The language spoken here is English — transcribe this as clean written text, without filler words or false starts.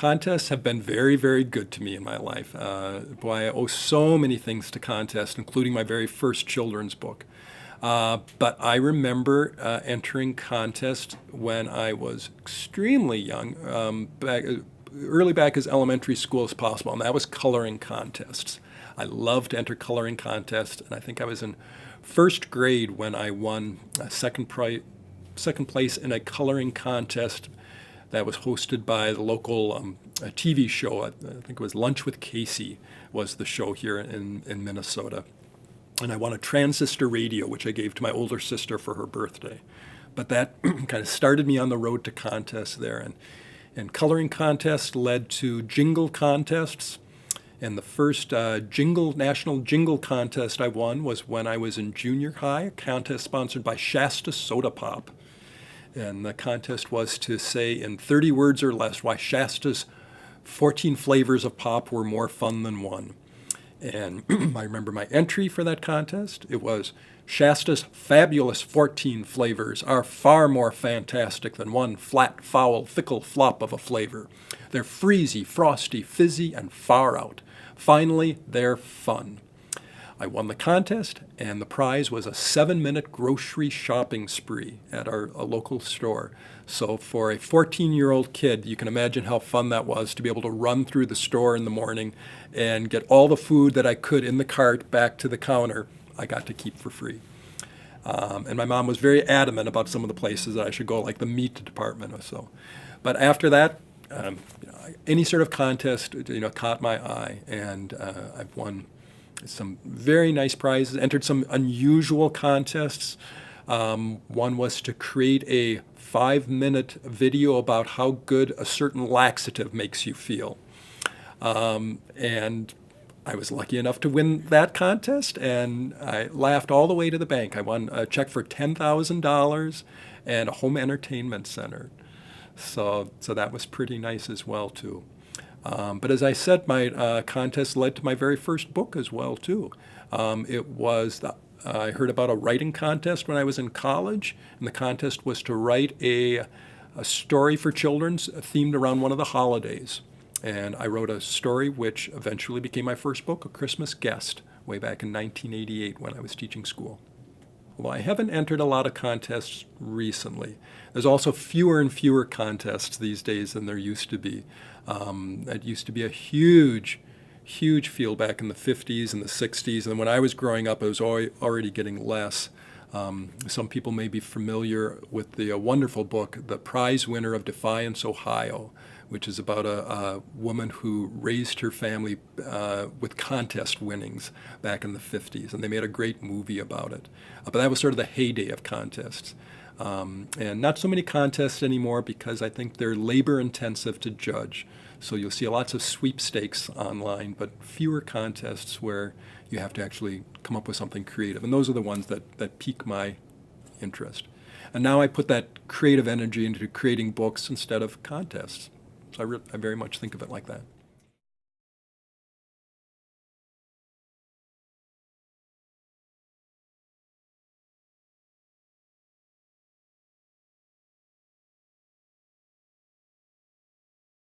Contests have been very, very good to me in my life. Boy, I owe so many things to contests, including my very first children's book. But I remember entering contests when I was extremely young, early back as elementary school as possible, and that was coloring contests. I loved to enter coloring contests, and I think I was in first grade when I won second place in a coloring contest that was hosted by the local TV show. I think it was Lunch with Casey was the show here in Minnesota. And I won a transistor radio, which I gave to my older sister for her birthday. But that kind of started me on the road to contests there. And coloring contests led to jingle contests. And the first national jingle contest I won was when I was in junior high, a contest sponsored by Shasta Soda Pop. And the contest was to say in 30 words or less why Shasta's 14 flavors of pop were more fun than one. And I remember my entry for that contest. It was, Shasta's fabulous 14 flavors are far more fantastic than one flat, foul, fickle flop of a flavor. They're freezy, frosty, fizzy, and far out. Finally, they're fun. I won the contest, and the prize was a 7-minute grocery shopping spree at a local store. So for a 14-year-old kid, you can imagine how fun that was to be able to run through the store in the morning and get all the food that I could in the cart back to the counter I got to keep for free. And my mom was very adamant about some of the places that I should go, like the meat department or so. But after that, any sort of contest, caught my eye, and I've won some very nice prizes, entered some unusual contests. One was to create a 5-minute video about how good a certain laxative makes you feel. And I was lucky enough to win that contest, and I laughed all the way to the bank. I won a check for $10,000 and a home entertainment center. So that was pretty nice as well, too. But as I said, my contest led to my very first book as well, too. I heard about a writing contest when I was in college, and the contest was to write a story for children themed around one of the holidays. And I wrote a story which eventually became my first book, A Christmas Guest, way back in 1988 when I was teaching school. Well, I haven't entered a lot of contests recently. There's also fewer and fewer contests these days than there used to be. It used to be a huge field back in the 50s and the 60s, and when I was growing up, it was already getting less. Some people may be familiar with the wonderful book, The Prize Winner of Defiance, Ohio, which is about a woman who raised her family with contest winnings back in the 50s, and they made a great movie about it. But that was sort of the heyday of contests. And not so many contests anymore because I think they're labor-intensive to judge. So you'll see lots of sweepstakes online, but fewer contests where you have to actually come up with something creative. And those are the ones that pique my interest. And now I put that creative energy into creating books instead of contests. So I very much think of it like that.